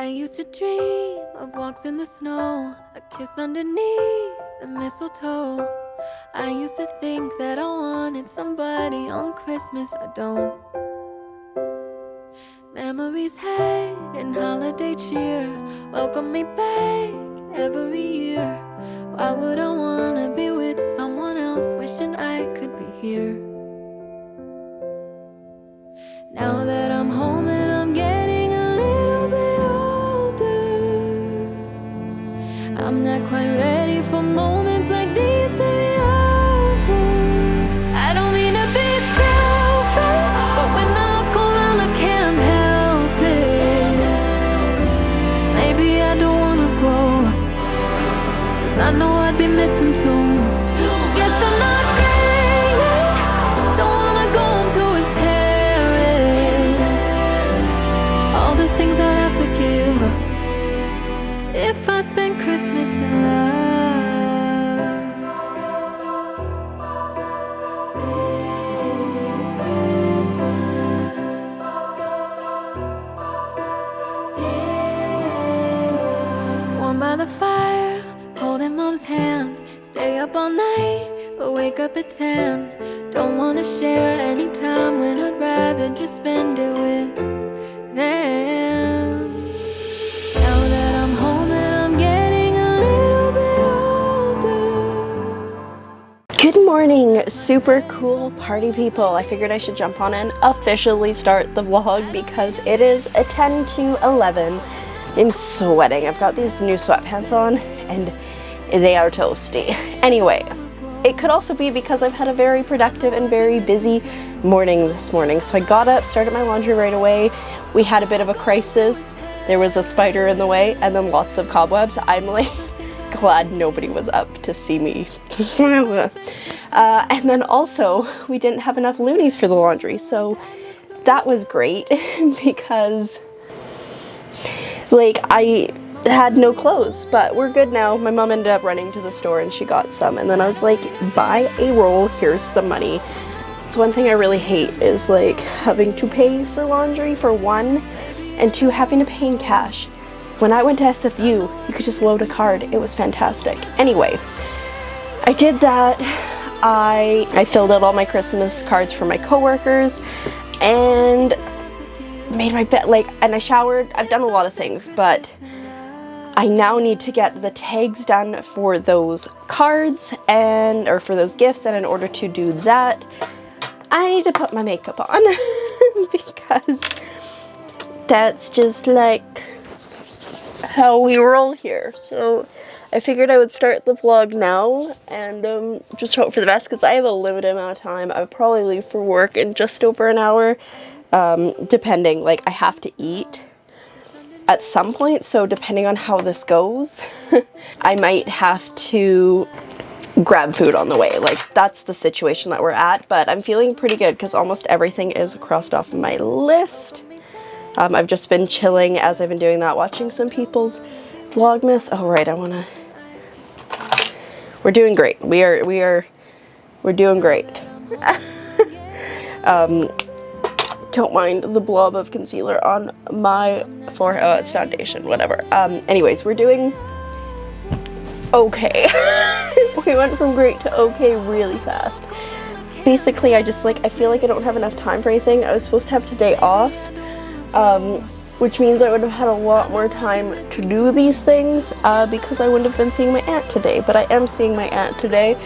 used to dream of walks in the snow, a kiss underneath the mistletoe. I used to think that I wanted somebody on Christmas, I don't. Memories hide in holiday cheer, welcome me back every year. Why would I wanna be with someone else, wishing I could be here? Now that I'm home and I'm getting a little bit older, I'm not quite ready for moments like these to be over. I don't mean to be selfish, but when I look around I can't help it. Maybe I don't wanna grow, 'cause I know I'd be missing too much. Guess I'm not there yet, don't wanna go home to his parents. All the things I'd have to give up if I spent Christmas in love. Warm by the fire, holding mom's hand, stay up all night, but wake up at 10. Don't wanna share any time when I'd rather just spend it with them. Now that I'm home and I'm getting a little bit older. Good morning, super cool party people. I figured I should jump on and officially start the vlog because it is a 10 to 11. I'm sweating. I've got these new sweatpants on and they are toasty. Anyway, it could also be because I've had a very productive and very busy morning this morning. So I got up, started my laundry right away. We had a bit of a crisis. There was a spider in the way and then lots of cobwebs. I'm like glad nobody was up to see me. And then also we didn't have enough loonies for the laundry. So that was great because like I had no clothes, but we're good now. My mom ended up running to the store and she got some, and then I was like, buy a roll, here's some money. It's one thing I really hate is like having to pay for laundry for one, and two, having to pay in cash. When I went to SFU, you could just load a card. It was fantastic. Anyway, I did that. I filled out all my Christmas cards for my coworkers and made my bed, and I showered. I've done a lot of things, but I now need to get the tags done for those cards or for those gifts, and in order to do that, I need to put my makeup on because that's just like how we roll here. So I figured I would start the vlog now and just hope for the best because I have a limited amount of time. I would probably leave for work in just over an hour, depending, like I have to eat at some point, so depending on how this goes, I might have to grab food on the way. Like that's the situation that we're at, but I'm feeling pretty good because almost everything is crossed off my list. I've just been chilling as I've been doing that, watching some people's Vlogmas. Oh right, we're doing great. We're doing great. Don't mind the blob of concealer on my forehead. Oh, it's foundation, whatever. Anyways, we're doing okay. We went from great to okay really fast. Basically, I feel like I don't have enough time for anything. I was supposed to have today off, which means I would have had a lot more time to do these things because I wouldn't have been seeing my aunt today. But I am seeing my aunt today,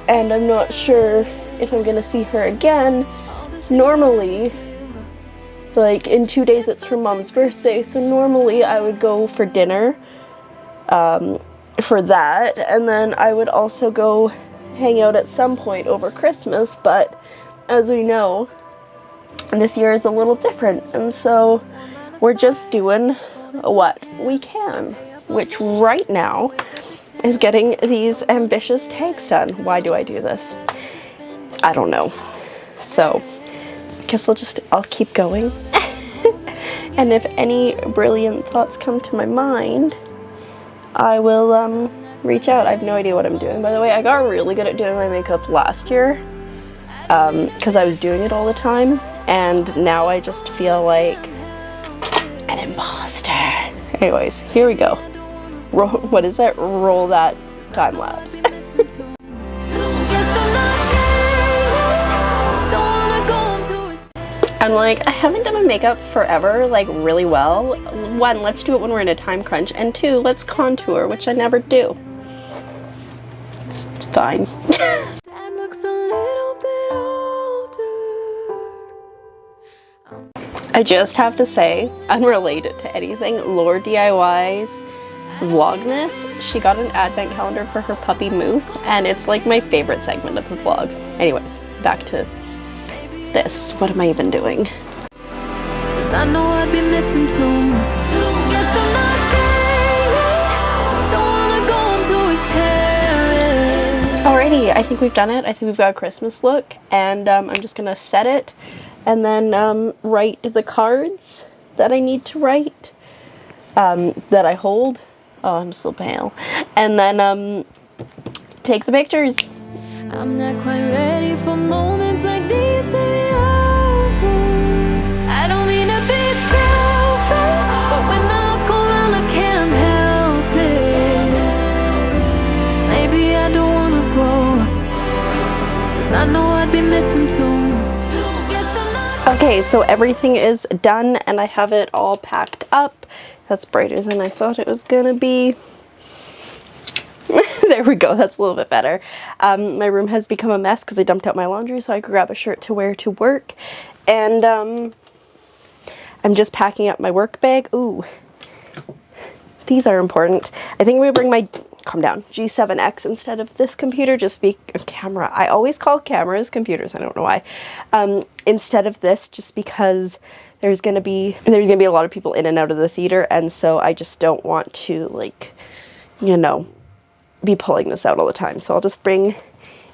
and I'm not sure if I'm gonna see her again. Normally, like in 2 days it's her mom's birthday, so normally I would go for dinner for that, and then I would also go hang out at some point over Christmas, but as we know, this year is a little different, and so we're just doing what we can, which right now is getting these ambitious tags done. Why do I do this? I don't know. So I guess I'll keep going. And if any brilliant thoughts come to my mind, I will reach out. I have no idea what I'm doing, by the way. I got really good at doing my makeup last year because I was doing it all the time, and now I just feel like an imposter. Anyways, here we go. What is it? Roll that time lapse. I'm like, I haven't done my makeup forever, like really well. One, let's do it when we're in a time crunch, and two, let's contour, which I never do. It's fine. Dad looks a little bit older. I just have to say, unrelated to anything, Lord DIY's Vlogmas, she got an advent calendar for her puppy Moose, and it's like my favorite segment of the vlog. Anyways, back to this. What am I even doing? 'Cause I know I'd be missing too much. Guess I'm not gay. Don't wanna go home to his parents. Alrighty, I think we've done it. I think we've got a Christmas look, and I'm just gonna set it and then write the cards that I need to write, that I hold. Oh, I'm still pale. And then take the pictures. I'm not quite ready for moments like these to be over. I don't mean to be selfish, but when I look around I can't help it. Maybe I don't wanna grow up, 'cause I know I'd be missing too much. Guess I'm not. Okay, so everything is done and I have it all packed up. That's brighter than I thought it was gonna be. There we go, that's a little bit better. My room has become a mess because I dumped out my laundry so I could grab a shirt to wear to work. And I'm just packing up my work bag. Ooh, these are important. I think I'm gonna bring my, calm down, G7X instead of this computer, just be a camera. I always call cameras computers, I don't know why. Instead of this, just because there's gonna be a lot of people in and out of the theater, and so I just don't want to, like, you know, be pulling this out all the time. So I'll just bring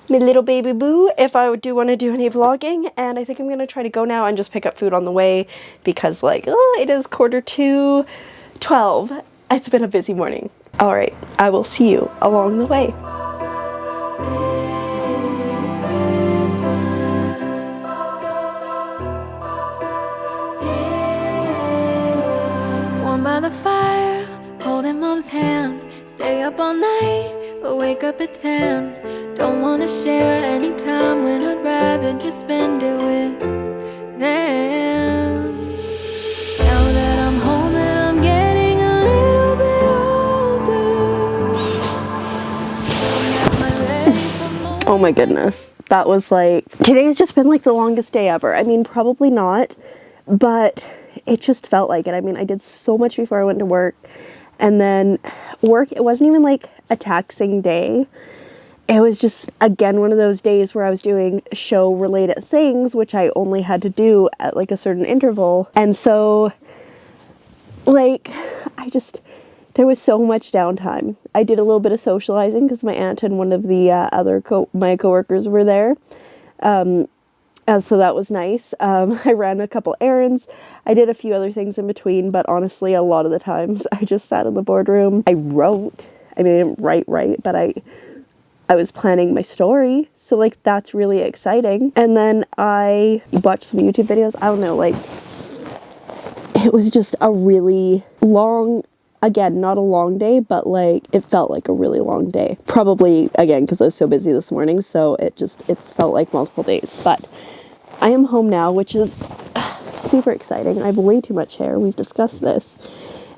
my little baby boo if I do want to do any vlogging. And I think I'm gonna try to go now and just pick up food on the way because, like, oh, it is 11:45. It's been a busy morning. All right, I will see you along the way. Warm by the fire, holding mom's hand. Stay up all night, but wake up at 10. Don't wanna share any time when I'd rather just spend it with them. Now that I'm home and I'm getting a little bit older, am I ready for more? Oh my goodness, that was like, today's just been like the longest day ever. I mean, probably not, but it just felt like it. I mean, I did so much before I went to work. And then work, it wasn't even like a taxing day. It was just, again, one of those days where I was doing show related things, which I only had to do at like a certain interval. And so, like, there was so much downtime. I did a little bit of socializing because my aunt and one of the my coworkers were there. So that was nice. I ran a couple errands. I did a few other things in between, but honestly, a lot of the times I just sat in the boardroom. I wrote. I mean, I didn't write, but I was planning my story. So, like, that's really exciting. And then I watched some YouTube videos. I don't know, like, it was just a really long, again, not a long day, but like, it felt like a really long day. Probably, again, because I was so busy this morning, so it's felt like multiple days. But I am home now, which is super exciting. I have way too much hair. We've discussed this.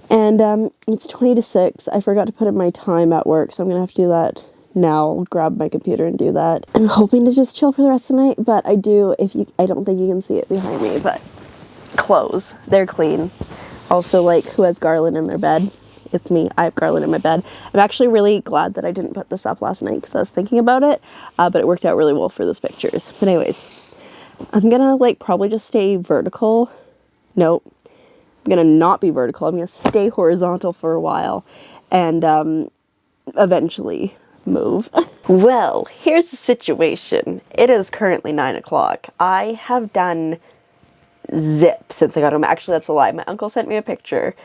And it's 20 to 6. I forgot to put in my time at work, so I'm going to have to do that now. I'll grab my computer and do that. I'm hoping to just chill for the rest of the night, but I don't think you can see it behind me, but clothes, they're clean. Also, like, who has garland in their bed? It's me. I have garland in my bed. I'm actually really glad that I didn't put this up last night because I was thinking about it, but it worked out really well for those pictures. But anyways, I'm gonna, like, probably just stay vertical. Nope. I'm gonna not be vertical. I'm gonna stay horizontal for a while and eventually move. Well, here's the situation. It is currently 9 o'clock. I have done zip since I got home. Actually, that's a lie. My uncle sent me a picture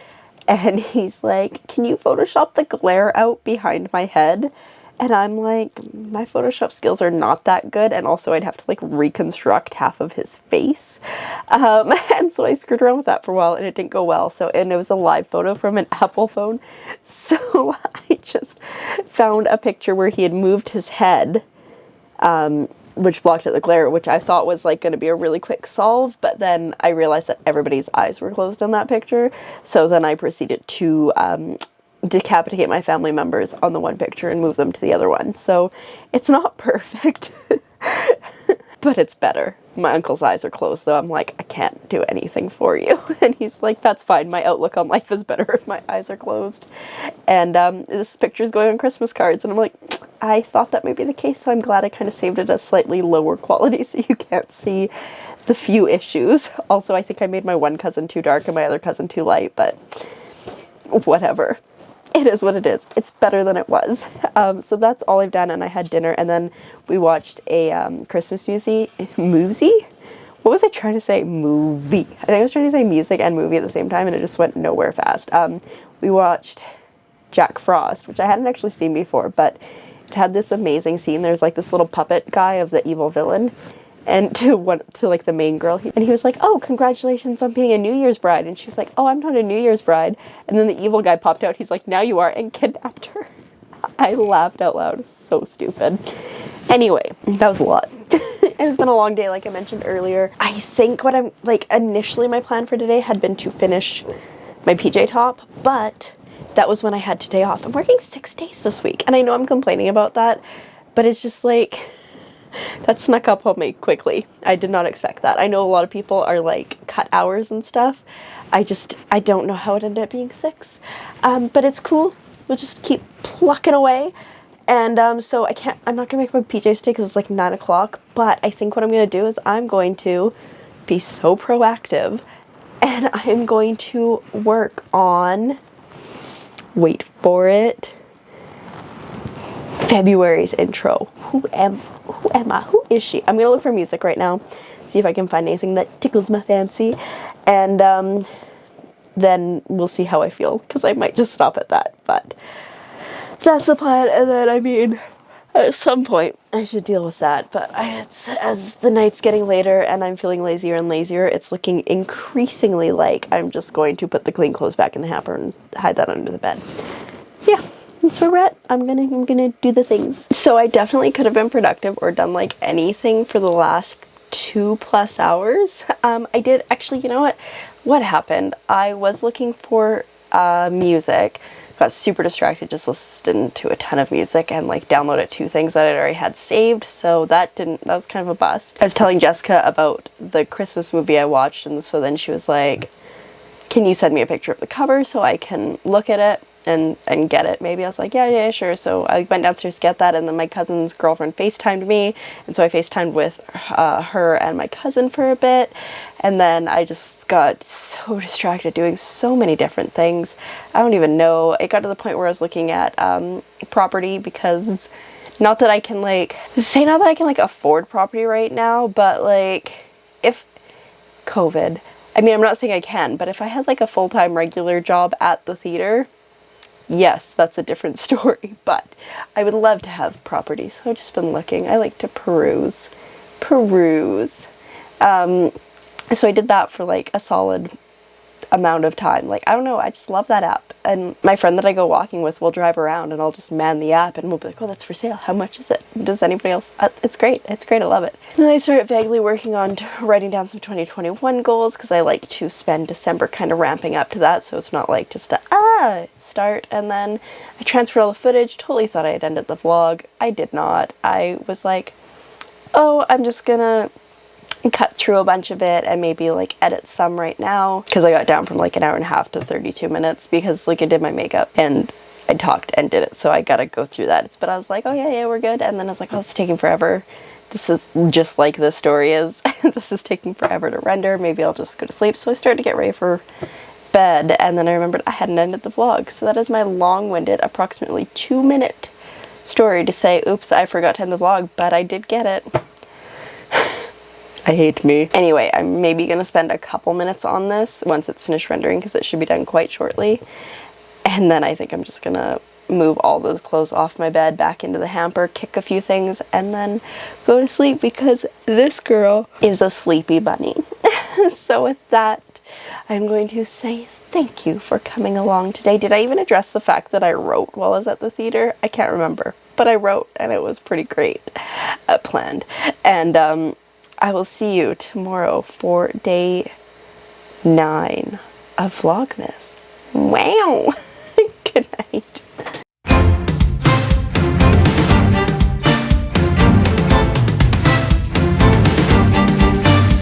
and he's like, can you Photoshop the glare out behind my head? And I'm like, my Photoshop skills are not that good, and also I'd have to like reconstruct half of his face. And so I screwed around with that for a while and it didn't go well. So, and it was a live photo from an Apple phone. So I just found a picture where he had moved his head, which blocked out the glare, which I thought was like going to be a really quick solve, but then I realized that everybody's eyes were closed in that picture. So then I proceeded to decapitate my family members on the one picture and move them to the other one. So it's not perfect, but it's better. My uncle's eyes are closed though. I'm like, I can't do anything for you. And he's like, that's fine. My outlook on life is better if my eyes are closed. And this picture's going on Christmas cards. And I'm like, I thought that might be the case. So I'm glad I kind of saved it at slightly lower quality so you can't see the few issues. Also, I think I made my one cousin too dark and my other cousin too light, but whatever. It is what it is. It's better than it was. So that's all I've done, and I had dinner, and then we watched a Christmas movie. What was I trying to say? Movie. I think I was trying to say music and movie at the same time, and it just went nowhere fast. We watched Jack Frost, which I hadn't actually seen before, but it had this amazing scene. There's like this little puppet guy of the evil villain, and to like the main girl, and he was like, oh, congratulations on being a New Year's bride. And she's like, oh, I'm not a New Year's bride. And then the evil guy popped out. He's like, now you are, and kidnapped her. I laughed out loud. So stupid. Anyway, that was a lot. It's been a long day, like I mentioned earlier. I think what I'm like, initially my plan for today had been to finish my PJ top, but that was when I had today off. I'm working 6 days this week, and I know I'm complaining about that, but it's just like, that snuck up on me quickly. I did not expect that. I know a lot of people are like cut hours and stuff. I don't know how it ended up being 6. But it's cool. We'll just keep plucking away. And so I'm not gonna make my PJs today because it's like 9 o'clock, but I think what I'm gonna do is I'm going to be so proactive and I'm going to work on, wait for it, February's intro. Who am I? Who is she? I'm gonna look for music right now, see if I can find anything that tickles my fancy, and then we'll see how I feel, because I might just stop at that, but that's the plan. And then, I mean, at some point I should deal with that, but as the night's getting later and I'm feeling lazier and lazier, it's looking increasingly like I'm just going to put the clean clothes back in the hamper and hide that under the bed. Yeah. That's where we're at. I'm gonna do the things. So I definitely could have been productive or done like anything for the last 2+ hours. I did actually, you know what happened? I was looking for music, got super distracted, just listened to a ton of music and like downloaded 2 things that I already had saved, so that was kind of a bust. I was telling Jessica about the Christmas movie I watched, and so then she was like, can you send me a picture of the cover so I can look at it and get it maybe? I was like, yeah, sure. So I went downstairs to get that, and then my cousin's girlfriend FaceTimed me, and so I FaceTimed with her and my cousin for a bit, and then I just got so distracted doing so many different things. I don't even know. It got to the point where I was looking at property, because not that I can afford property right now, but like if COVID, I mean, I'm not saying I can, but if I had like a full-time regular job at the theater, yes, that's a different story, but I would love to have property, so I've just been looking. I like to peruse. So I did that for like a solid amount of time. Like, I don't know, I just love that app. And my friend that I go walking with will drive around and I'll just man the app and we'll be like, oh, that's for sale. How much is it? Does anybody else? It's great. It's great. I love it. And then I started vaguely working on writing down some 2021 goals, because I like to spend December kind of ramping up to that. So it's not like just a start. And then I transferred all the footage. Totally thought I had ended the vlog. I did not. I was like, oh, I'm just gonna cut through a bunch of it and maybe like edit some right now, because I got down from like an hour and a half to 32 minutes because like I did my makeup and I talked and did it, so I gotta go through that. But I was like, oh yeah, we're good. And then I was like, oh, it's taking forever. This is just like the story is. This is taking forever to render. Maybe I'll just go to sleep. So I started to get ready for bed, and then I remembered I hadn't ended the vlog. So that is my long-winded, approximately 2-minute story to say, oops, I forgot to end the vlog, but I did get it. I hate me. Anyway, I'm maybe gonna spend a couple minutes on this once it's finished rendering, because it should be done quite shortly. And then I think I'm just gonna move all those clothes off my bed, back into the hamper, kick a few things, and then go to sleep because this girl is a sleepy bunny. So with that, I'm going to say thank you for coming along today. Did I even address the fact that I wrote while I was at the theater? I can't remember, but I wrote and it was pretty great, planned. And I will see you tomorrow for day 9 of Vlogmas. Wow. Good night.